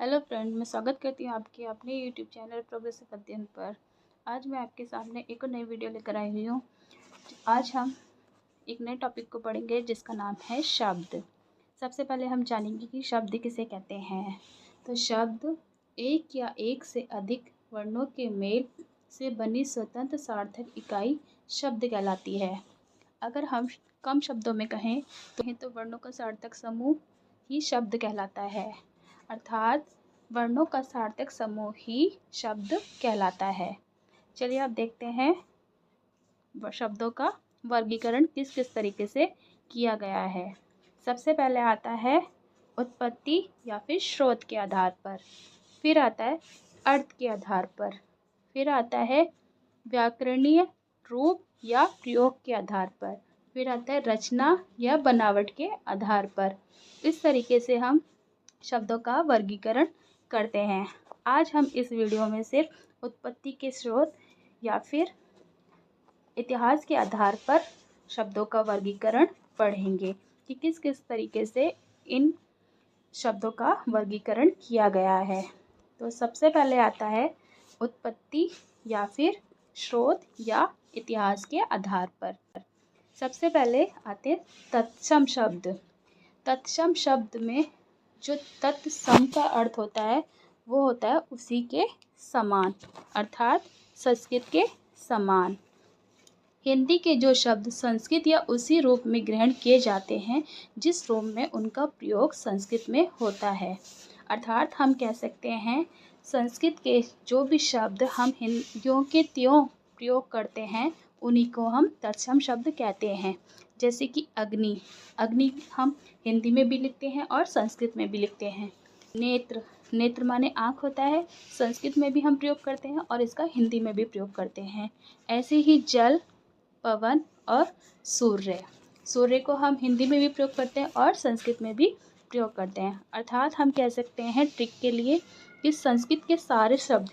Hello friend, मैं स्वागत करती हूँ आपके अपने यूट्यूब चैनल प्रोग्रेसिव अध्ययन पर। आज मैं आपके सामने एक और नई वीडियो लेकर आई हुई हूँ। आज हम एक नए टॉपिक को पढ़ेंगे जिसका नाम है शब्द। सबसे पहले हम जानेंगे कि शब्द किसे कहते हैं। तो शब्द एक या एक से अधिक वर्णों के मेल से बनी स्वतंत्र सार्थक इकाई शब्द कहलाती है। अगर हम कम शब्दों में कहें तो वर्णों का सार्थक समूह ही शब्द कहलाता है, अर्थात वर्णों का सार्थक समूह ही शब्द कहलाता है। चलिए अब देखते हैं शब्दों का वर्गीकरण किस किस तरीके से किया गया है। सबसे पहले आता है उत्पत्ति या फिर स्रोत के आधार पर, फिर आता है अर्थ के आधार पर, फिर आता है व्याकरणीय रूप या प्रयोग के आधार पर, फिर आता है रचना या बनावट के आधार पर। इस तरीके से हम शब्दों का वर्गीकरण करते हैं। आज हम इस वीडियो में सिर्फ उत्पत्ति के स्रोत या फिर इतिहास के आधार पर शब्दों का वर्गीकरण पढ़ेंगे कि किस किस तरीके से इन शब्दों का वर्गीकरण किया गया है। तो सबसे पहले आता है उत्पत्ति या फिर स्रोत या इतिहास के आधार पर। सबसे पहले आते तत्सम शब्द। तत्सम शब्द में जो तत्सम का अर्थ होता है वो होता है उसी के समान, अर्थात संस्कृत के समान। हिंदी के जो शब्द संस्कृत या उसी रूप में ग्रहण किए जाते हैं जिस रूप में उनका प्रयोग संस्कृत में होता है, अर्थात हम कह सकते हैं संस्कृत के जो भी शब्द हम हिंदियों के त्यों प्रयोग करते हैं उन्हीं को हम तत्सम शब्द कहते हैं। जैसे कि अग्नि, अग्नि हम हिंदी में भी लिखते हैं और संस्कृत में भी लिखते हैं। नेत्र, नेत्र माने आँख होता है, संस्कृत में भी हम प्रयोग करते हैं और इसका हिंदी में भी प्रयोग करते हैं। ऐसे ही जल, पवन और सूर्य, सूर्य को हम हिंदी में भी प्रयोग करते हैं और संस्कृत में भी प्रयोग करते हैं। अर्थात हम कह सकते हैं ट्रिक के लिए कि संस्कृत के सारे शब्द,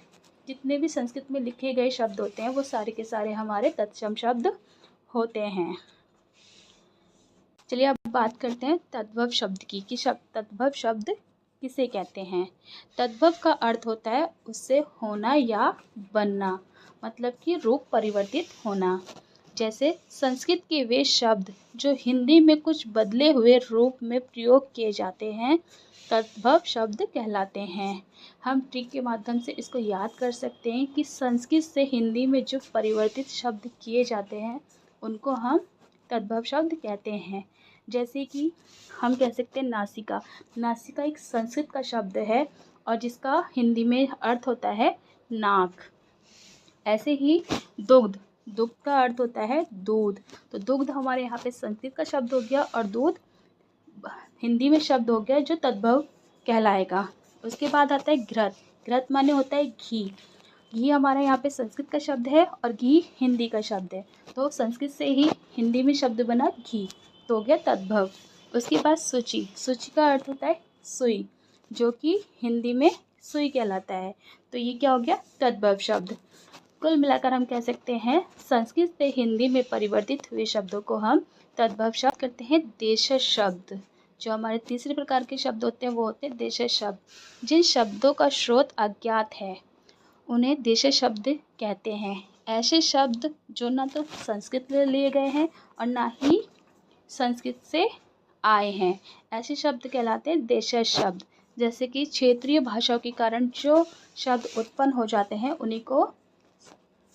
जितने भी संस्कृत में लिखे गए शब्द होते हैं वो सारे के सारे हमारे तत्सम शब्द होते हैं। चलिए अब बात करते हैं तद्भव शब्द की कि तद्भव शब्द किसे कहते हैं। तद्भव का अर्थ होता है उससे होना या बनना, मतलब कि रूप परिवर्तित होना। जैसे संस्कृत के वे शब्द जो हिंदी में कुछ बदले हुए रूप में प्रयोग किए जाते हैं तद्भव शब्द कहलाते हैं। हम ट्रिक के माध्यम से इसको याद कर सकते हैं कि संस्कृत से हिंदी में जो परिवर्तित शब्द किए जाते हैं उनको हम तद्भव शब्द कहते हैं। जैसे कि हम कह सकते हैं नासिका, नासिका एक संस्कृत का शब्द है और जिसका हिंदी में अर्थ होता है नाक। ऐसे ही दुग्ध, दुग्ध का अर्थ होता है दूध, तो दुग्ध हमारे यहाँ पे संस्कृत का शब्द हो गया और दूध हिंदी में शब्द हो गया जो तद्भव कहलाएगा। उसके बाद आता है घृत, घृत माने होता है घी, घी हमारे यहाँ पे संस्कृत का शब्द है और घी हिंदी का शब्द है, तो संस्कृत से ही हिंदी में शब्द बना घी, तो हो गया तद्भव। उसके बाद सूची, सूची का अर्थ होता है सुई, जो कि हिंदी में सुई कहलाता है, तो ये क्या हो गया तद्भव शब्द। कुल मिलाकर हम कह सकते हैं संस्कृत से हिंदी में परिवर्तित हुए शब्दों को हम तद्भव शब्द करते हैं। देशज शब्द, जो हमारे तीसरे प्रकार के शब्द होते हैं वो होते हैं देशज शब्द। जिन शब्दों का स्रोत अज्ञात है उन्हें देशज शब्द कहते हैं। ऐसे शब्द जो ना तो संस्कृत से लिए गए हैं और ना ही संस्कृत से आए हैं, ऐसे शब्द कहलाते हैं देशज शब्द। जैसे कि क्षेत्रीय भाषाओं के कारण जो शब्द उत्पन्न हो जाते हैं उन्हीं को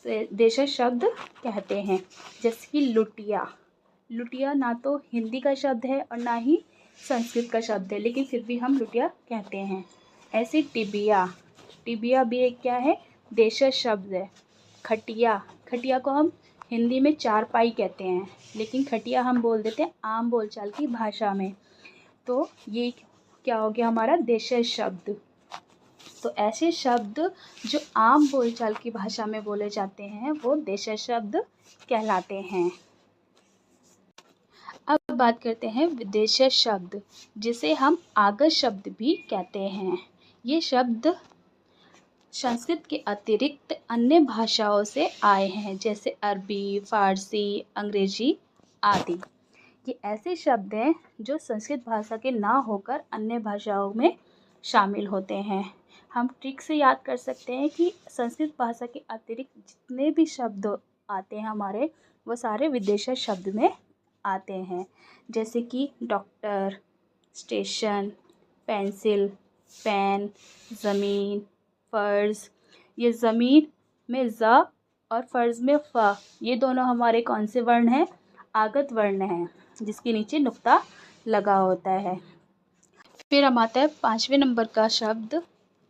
देशज शब्द कहते हैं। जैसे कि लुटिया, लुटिया ना तो हिंदी का शब्द है और ना ही संस्कृत का शब्द है, लेकिन फिर भी हम लुटिया कहते हैं। ऐसे टिबिया, टिबिया भी एक क्या है देशज शब्द है। खटिया, खटिया को हम हिंदी में चारपाई कहते हैं, लेकिन खटिया हम बोल देते हैं आम बोलचाल की भाषा में, तो ये क्या हो गया हमारा देशज शब्द। तो ऐसे शब्द जो आम बोलचाल की भाषा में बोले जाते हैं वो देशज शब्द कहलाते हैं। अब बात करते हैं विदेशज शब्द, जिसे हम आगत शब्द भी कहते हैं। ये शब्द संस्कृत के अतिरिक्त अन्य भाषाओं से आए हैं, जैसे अरबी, फारसी, अंग्रेजी आदि। ये ऐसे शब्द हैं जो संस्कृत भाषा के ना होकर अन्य भाषाओं में शामिल होते हैं। हम ट्रिक से याद कर सकते हैं कि संस्कृत भाषा के अतिरिक्त जितने भी शब्द आते हैं हमारे, वो सारे विदेशी शब्द में आते हैं। जैसे कि डॉक्टर, स्टेशन, पेंसिल, पेन, ज़मीन, फ़र्ज़। ये ज़मीन में ज़ और फ़र्ज़ में फ़, ये दोनों हमारे कौन से वर्ण हैं? आगत वर्ण हैं, जिसके नीचे नुक्ता लगा होता है। फिर हम आता है 5वें नंबर का शब्द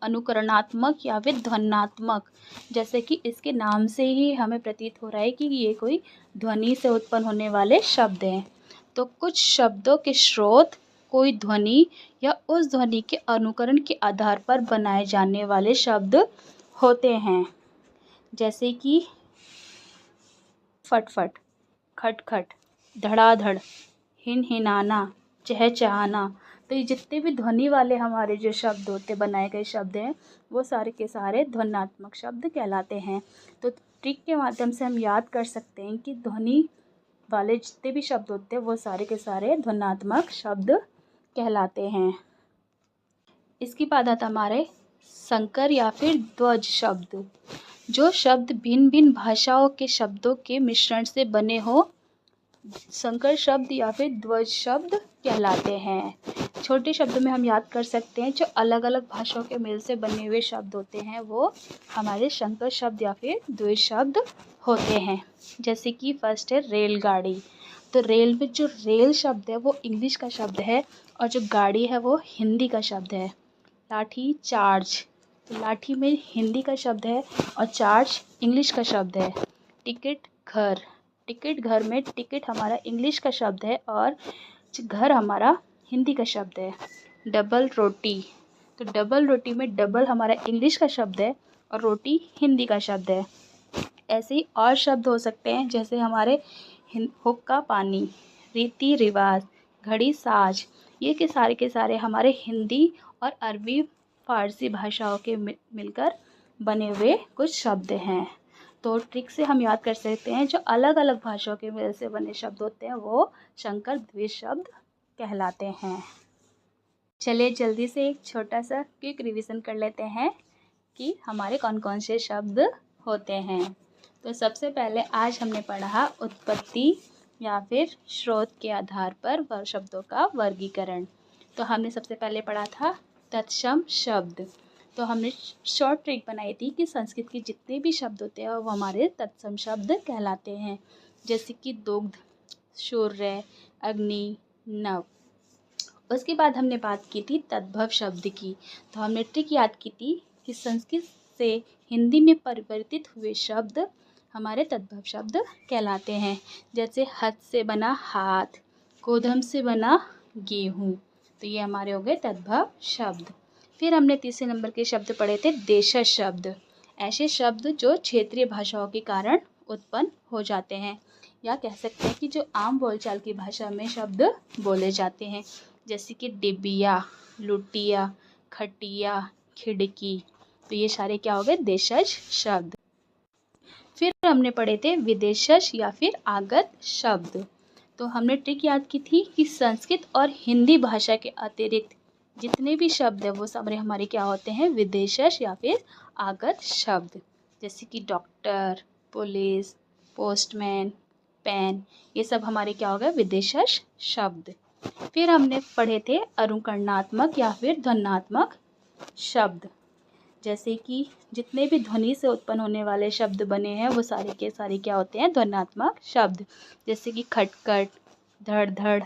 अनुकरणात्मक या फिर ध्वन्यात्मक। जैसे कि इसके नाम से ही हमें प्रतीत हो रहा है कि ये कोई ध्वनि से उत्पन्न होने वाले शब्द हैं। तो कुछ शब्दों के स्रोत कोई ध्वनि या उस ध्वनि के अनुकरण के आधार पर बनाए जाने वाले शब्द होते हैं। जैसे कि फटफट, खटखट, धड़ाधड़, हिनहिनाना, चहचहाना। तो ये जितने भी ध्वनि वाले हमारे जो शब्द होते बनाए गए शब्द हैं, वो सारे के सारे ध्वन्यात्मक शब्द कहलाते हैं। तो ट्रिक के माध्यम से हम याद कर सकते हैं कि ध्वनि वाले जितने भी शब्द होते हैं वो सारे के सारे ध्वन्यात्मक शब्द कहलाते हैं। इसके बाद आता हमारे संकर या फिर ध्वज शब्द। जो शब्द भिन्न भिन्न भाषाओं के शब्दों के मिश्रण से बने हो, संकर शब्द या फिर ध्वज शब्द कहलाते हैं। छोटे शब्दों में हम याद कर सकते हैं जो अलग अलग भाषाओं के मेल से बने हुए शब्द होते हैं, वो हमारे संकर शब्द या फिर ध्वज शब्द होते हैं। जैसे कि फर्स्ट है रेलगाड़ी। तो रेल में जो रेल शब्द है वो इंग्लिश का शब्द है और जो गाड़ी है वो हिंदी का शब्द है। लाठी चार्ज, तो लाठी में हिंदी का शब्द है और चार्ज इंग्लिश का शब्द है। टिकट घर, टिकट घर में टिकट हमारा इंग्लिश का शब्द है और घर हमारा हिंदी का शब्द है। डबल रोटी, तो डबल रोटी में डबल हमारा इंग्लिश का शब्द है और रोटी हिंदी का शब्द है। ऐसे ही और शब्द हो सकते हैं, जैसे हमारे हुक्का पानी, रीति रिवाज, घड़ी साज। ये के सारे हमारे हिंदी और अरबी फारसी भाषाओं के मिलकर बने हुए कुछ शब्द हैं। तो ट्रिक से हम याद कर सकते हैं जो अलग अलग भाषाओं के मेल से बने शब्द होते हैं वो संकर द्विज शब्द कहलाते हैं। चलिए जल्दी से एक छोटा सा क्विक रिवीजन कर लेते हैं कि हमारे कौन कौन से शब्द होते हैं। तो सबसे पहले आज हमने पढ़ा उत्पत्ति या फिर स्रोत के आधार पर शब्दों का वर्गीकरण। तो हमने सबसे पहले पढ़ा था तत्सम शब्द। तो हमने शॉर्ट ट्रिक बनाई थी कि संस्कृत के जितने भी शब्द होते हैं वो हमारे तत्सम शब्द कहलाते हैं। जैसे कि दुग्ध, सूर्य, अग्नि, नव। उसके बाद हमने बात की थी तद्भव शब्द की। तो हमने ट्रिक याद की थी कि संस्कृत से हिंदी में परिवर्तित हुए शब्द हमारे तद्भव शब्द कहलाते हैं। जैसे हथ से बना हाथ, गोधम से बना गेहूँ। तो ये हमारे हो गए तद्भव शब्द। फिर हमने तीसरे नंबर के शब्द पढ़े थे देशज शब्द। ऐसे शब्द जो क्षेत्रीय भाषाओं के कारण उत्पन्न हो जाते हैं, या कह सकते हैं कि जो आम बोलचाल की भाषा में शब्द बोले जाते हैं। जैसे कि डिबिया, लुटिया, खटिया, खिड़की। तो ये सारे क्या हो गए? देशज शब्द। फिर हमने पढ़े थे विदेशज या फिर आगत शब्द। तो हमने ट्रिक याद की थी कि संस्कृत और हिंदी भाषा के अतिरिक्त जितने भी शब्द हैं वो सारे हमारे क्या होते हैं? विदेशज या फिर आगत शब्द। जैसे कि डॉक्टर, पुलिस, पोस्टमैन, पेन, ये सब हमारे क्या हो गए? विदेशज शब्द। फिर हमने पढ़े थे अनुकरणात्मक या फिर ध्वन्यात्मक शब्द। जैसे कि जितने भी ध्वनि से उत्पन्न होने वाले शब्द बने हैं वो सारे के सारे क्या होते हैं? ध्वन्यात्मक शब्द। जैसे कि खटखट, धड़ धड़,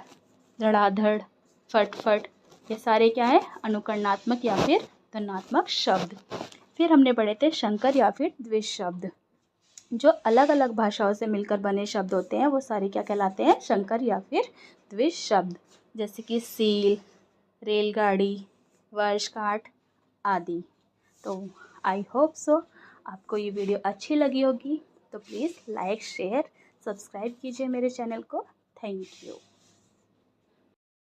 धड़ाधड़, फटफट। ये सारे क्या है? अनुकरणात्मक या फिर ध्वन्यात्मक शब्द। फिर हमने पढ़े थे संकर या फिर द्विज शब्द। जो अलग अलग भाषाओं से मिलकर बने शब्द होते हैं वो सारे क्या कहलाते हैं? संकर या फिर द्विज शब्द। जैसे कि सील, रेलगाड़ी, वर्षगांठ आदि। तो आई होप सो आपको ये वीडियो अच्छी लगी होगी। तो प्लीज़ लाइक, शेयर, सब्सक्राइब कीजिए मेरे चैनल को। Thank you.